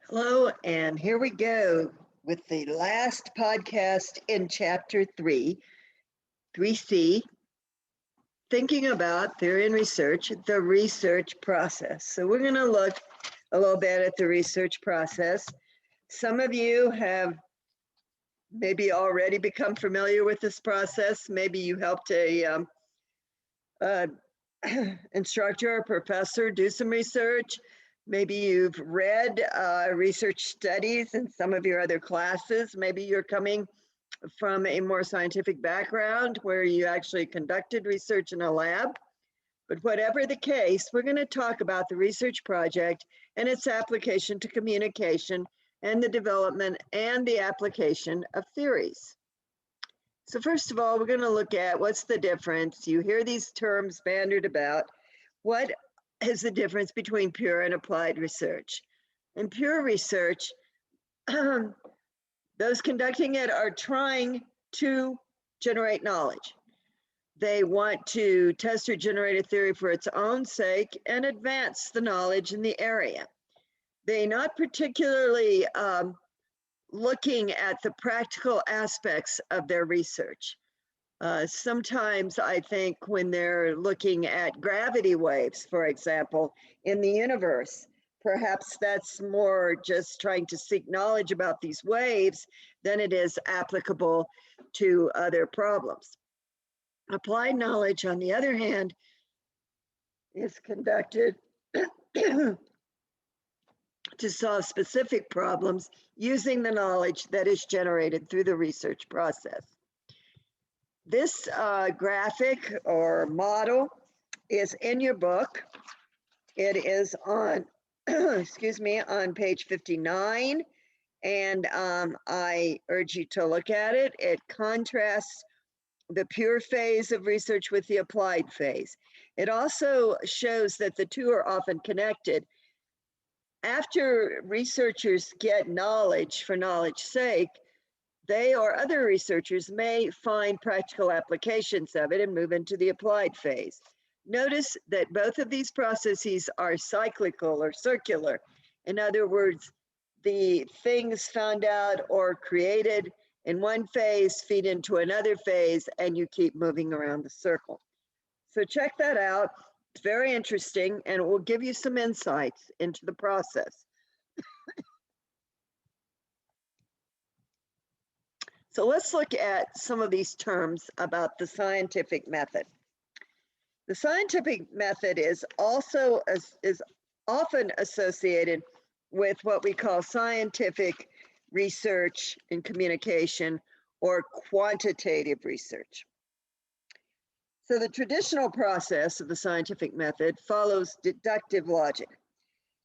Hello, and here we go with the last podcast in chapter 3C, thinking about theory and research, the research process. So, we're going to look a little bit at the research process. Some of you have maybe already become familiar with this process. Maybe you helped a instructor or professor do some research. Maybe you've read research studies in some of your other classes. Maybe you're coming from a more scientific background where you actually conducted research in a lab. But whatever the case, we're going to talk about the research project and its application to communication and the development and the application of theories. So first of all, we're going to look at what's the difference. You hear these terms bandied about. What is the difference between pure and applied research? In pure research, those conducting it are trying to generate knowledge. They want to test or generate a theory for its own sake and advance the knowledge in the area. They not particularly looking at the practical aspects of their research. Sometimes I think when they're looking at gravity waves, for example, in the universe, perhaps that's more just trying to seek knowledge about these waves than it is applicable to other problems. Applied knowledge, on the other hand, is conducted to solve specific problems using the knowledge that is generated through the research process. This graphic or model is in your book. It is on, excuse me, on page 59, and I urge you to look at it. It contrasts the pure phase of research with the applied phase. It also shows that the two are often connected. After researchers get knowledge for knowledge's sake, they or other researchers may find practical applications of it and move into the applied phase. Notice that both of these processes are cyclical or circular. In other words, the things found out or created in one phase feed into another phase, and you keep moving around the circle. So check that out. It's very interesting, and it will give you some insights into the process. So let's look at some of these terms about the scientific method. The scientific method is often associated with what we call scientific research and communication, or quantitative research. So the traditional process of the scientific method follows deductive logic.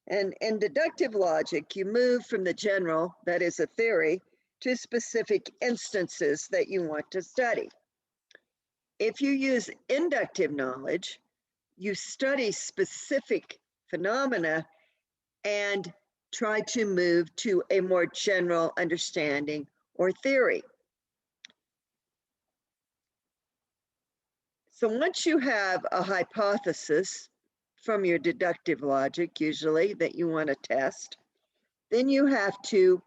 And in deductive logic, you move from the general, that is a theory, to specific instances that you want to study. If you use inductive knowledge, you study specific phenomena and try to move to a more general understanding or theory. So once you have a hypothesis from your deductive logic, usually, that you want to test, then you have to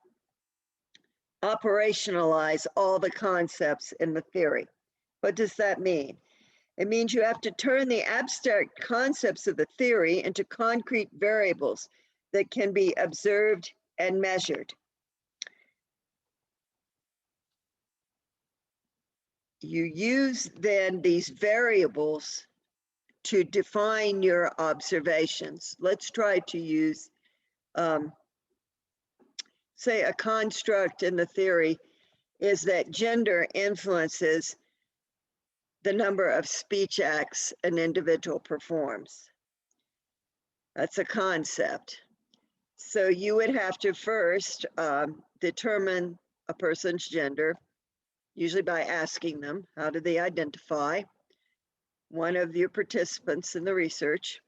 operationalize all the concepts in the theory. What does that mean? It means you have to turn the abstract concepts of the theory into concrete variables that can be observed and measured. You use then these variables to define your observations. Let's try to use, say, a construct in the theory is that gender influences the number of speech acts an individual performs. That's a concept. So you would have to first determine a person's gender, usually by asking them, how do they identify? One of your participants in the research.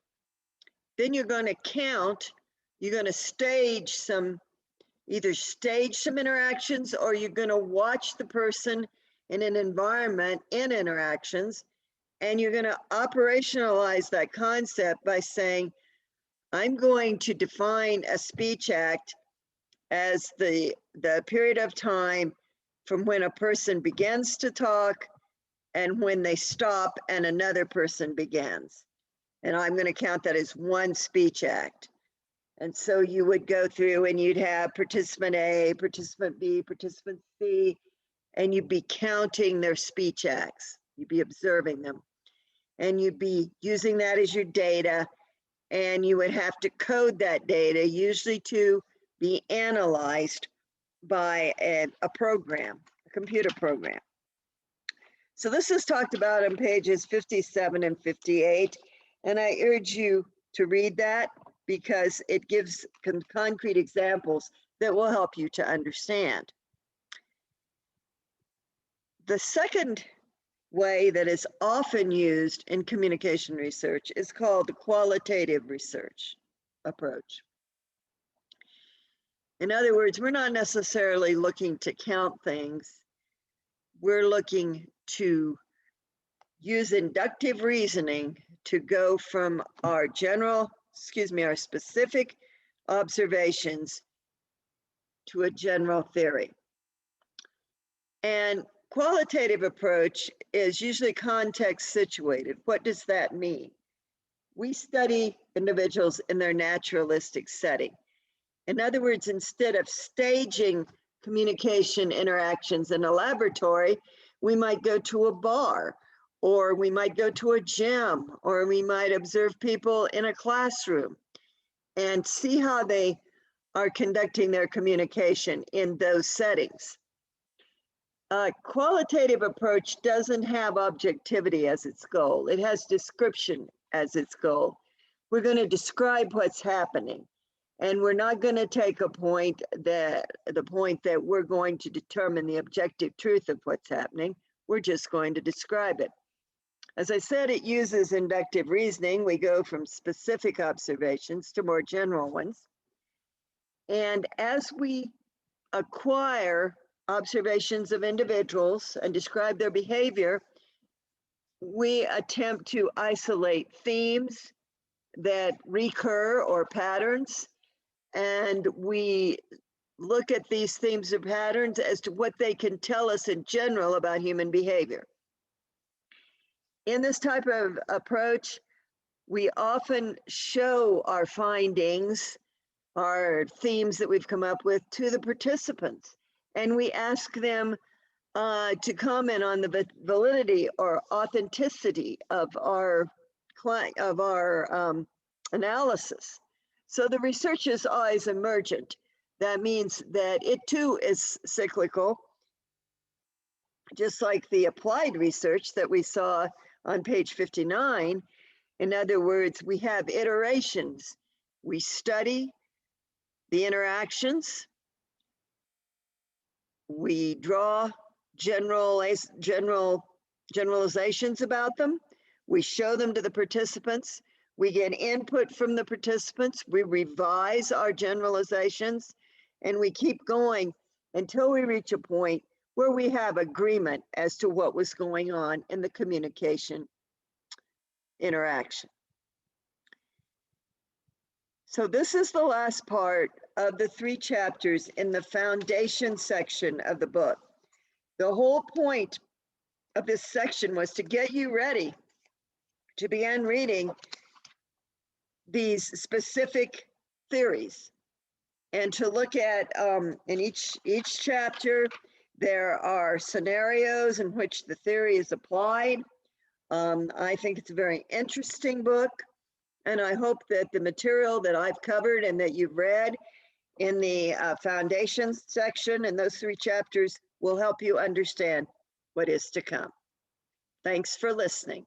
Then you're going to count, you're going to either stage some interactions, or you're going to watch the person in an environment in interactions, and you're going to operationalize that concept by saying, I'm going to define a speech act as the period of time from when a person begins to talk and when they stop and another person begins. And I'm going to count that as one speech act. And so you would go through and you'd have participant A, participant B, participant C, and you'd be counting their speech acts. You'd be observing them. And you'd be using that as your data. And you would have to code that data, usually to be analyzed by a program, a computer program. So this is talked about on pages 57 and 58. And I urge you to read that because it gives concrete examples that will help you to understand. The second way that is often used in communication research is called the qualitative research approach. In other words, we're not necessarily looking to count things. We're looking to use inductive reasoning to go from our our specific observations to a general theory. And qualitative approach is usually context situated. What does that mean? We study individuals in their naturalistic setting. In other words, instead of staging communication interactions in a laboratory, we might go to a bar, or we might go to a gym, or we might observe people in a classroom and see how they are conducting their communication in those settings. A qualitative approach doesn't have objectivity as its goal. It has description as its goal. We're going to describe what's happening, and we're not going to take the point that we're going to determine the objective truth of what's happening. We're just going to describe it. As I said, it uses inductive reasoning. We go from specific observations to more general ones. And as we acquire observations of individuals and describe their behavior, we attempt to isolate themes that recur or patterns, and we look at these themes or patterns as to what they can tell us in general about human behavior. In this type of approach, we often show our findings, our themes that we've come up with, to the participants. And we ask them to comment on the validity or authenticity of our analysis. So the research is always emergent. That means that it too is cyclical, just like the applied research that we saw on page 59. In other words, we have iterations. We study the interactions. We draw generalizations about them. We show them to the participants. We get input from the participants. We revise our generalizations, and we keep going until we reach a point where we have agreement as to what was going on in the communication interaction. So this is the last part of the 3 chapters in the foundation section of the book. The whole point of this section was to get you ready to begin reading these specific theories and to look at in each chapter there are scenarios in which the theory is applied. I think it's a very interesting book, and I hope that the material that I've covered and that you've read in the foundations section and those 3 chapters will help you understand what is to come. Thanks for listening.